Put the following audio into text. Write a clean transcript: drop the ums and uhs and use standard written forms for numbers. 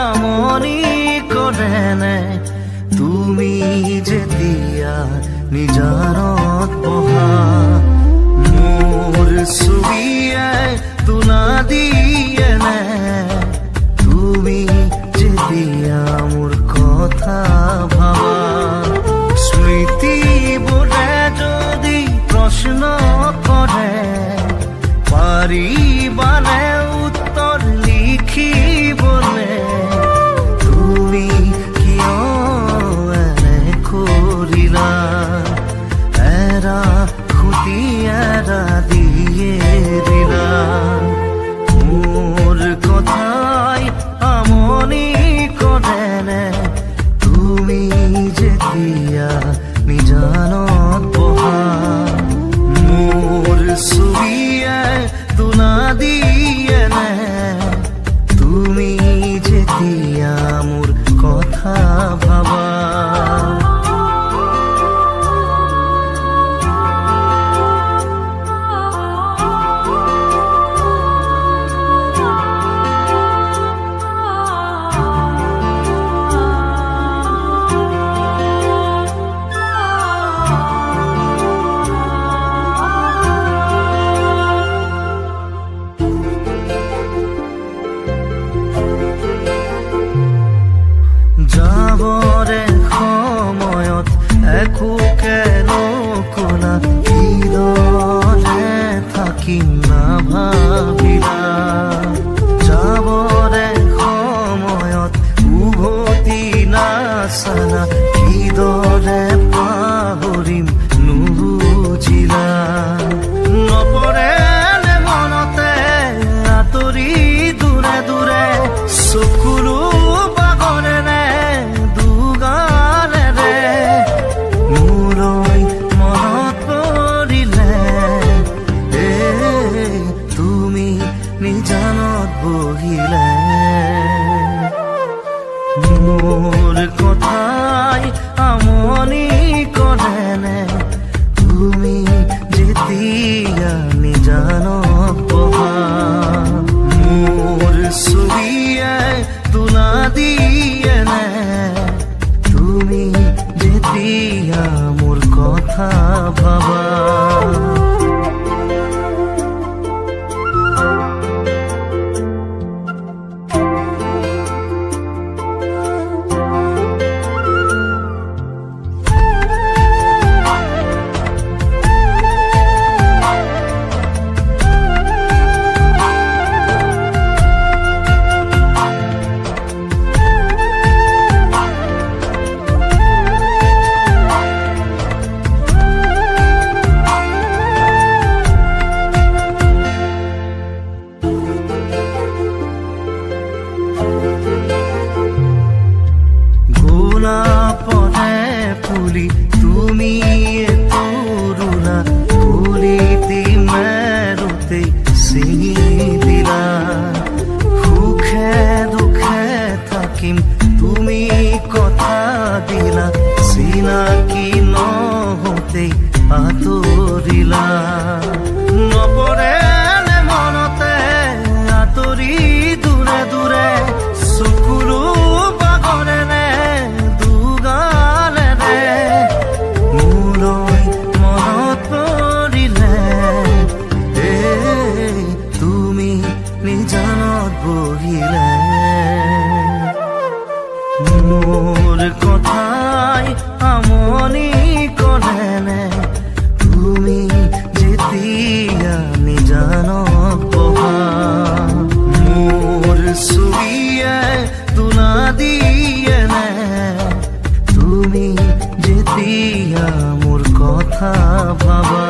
আমনি কৰে নে তুমি যেতিয়া নিজানত বহা মোৰ ছবিয়ে তোলা দিয়ে নে তুমি যেতিয়া মোৰ কথা ভাবা স্মৃতিবোৰে যদি প্ৰশ্ন কৰে পাৰিবানে উত্তৰ লিখিবনে তুমি কিয় এনে কৰিলা এৰা খুটি এৰা দিয়ে দিলা মোৰ কথাই আমনি কৰে নে তুমি যেতিয়া নিজানত বহা মোৰ ছবিয়ে তোলা দিয়ে নে তুমি যেতিয়া মোৰ কথা ভাবা যাবৰে সময়ত একোকে নকলা কিদৰে থাকিম নাভাবিলা যাবৰে সময়ত উভতি নাচালা কিদৰে পাহৰিম নুবুজিলা নপৰে মনতে আঁতৰি দূৰে দূৰে চকুলো নিজানত বহিলে মোৰ কথাই আমনি কৰে নে তুমি যেতিয়া নিজানত বহা মোৰ ছবিয়ে তোলা দিয়ে নে তুমি যেতিয়া মোৰ কথা ভাবা পদে ফুলি তুমি তৰুণা ফুলিতি মেৰুতে ছিঙি দিলা সুখে দুখে থাকিম তুমি কথা দিলা চিনাকি নহওঁতে আঁতৰিলা নপৰে মনতে আঁতৰি দূৰে দূৰে চকুলো বাগৰে নে নিজানত বহিলে মোৰ কথাই আমনি কৰে নে তুমি যেতিয়া নিজানত বহা মোৰ ছবিয়ে তোলা দিয়ে নে তুমি যেতিয়া মোৰ কথা ভাবা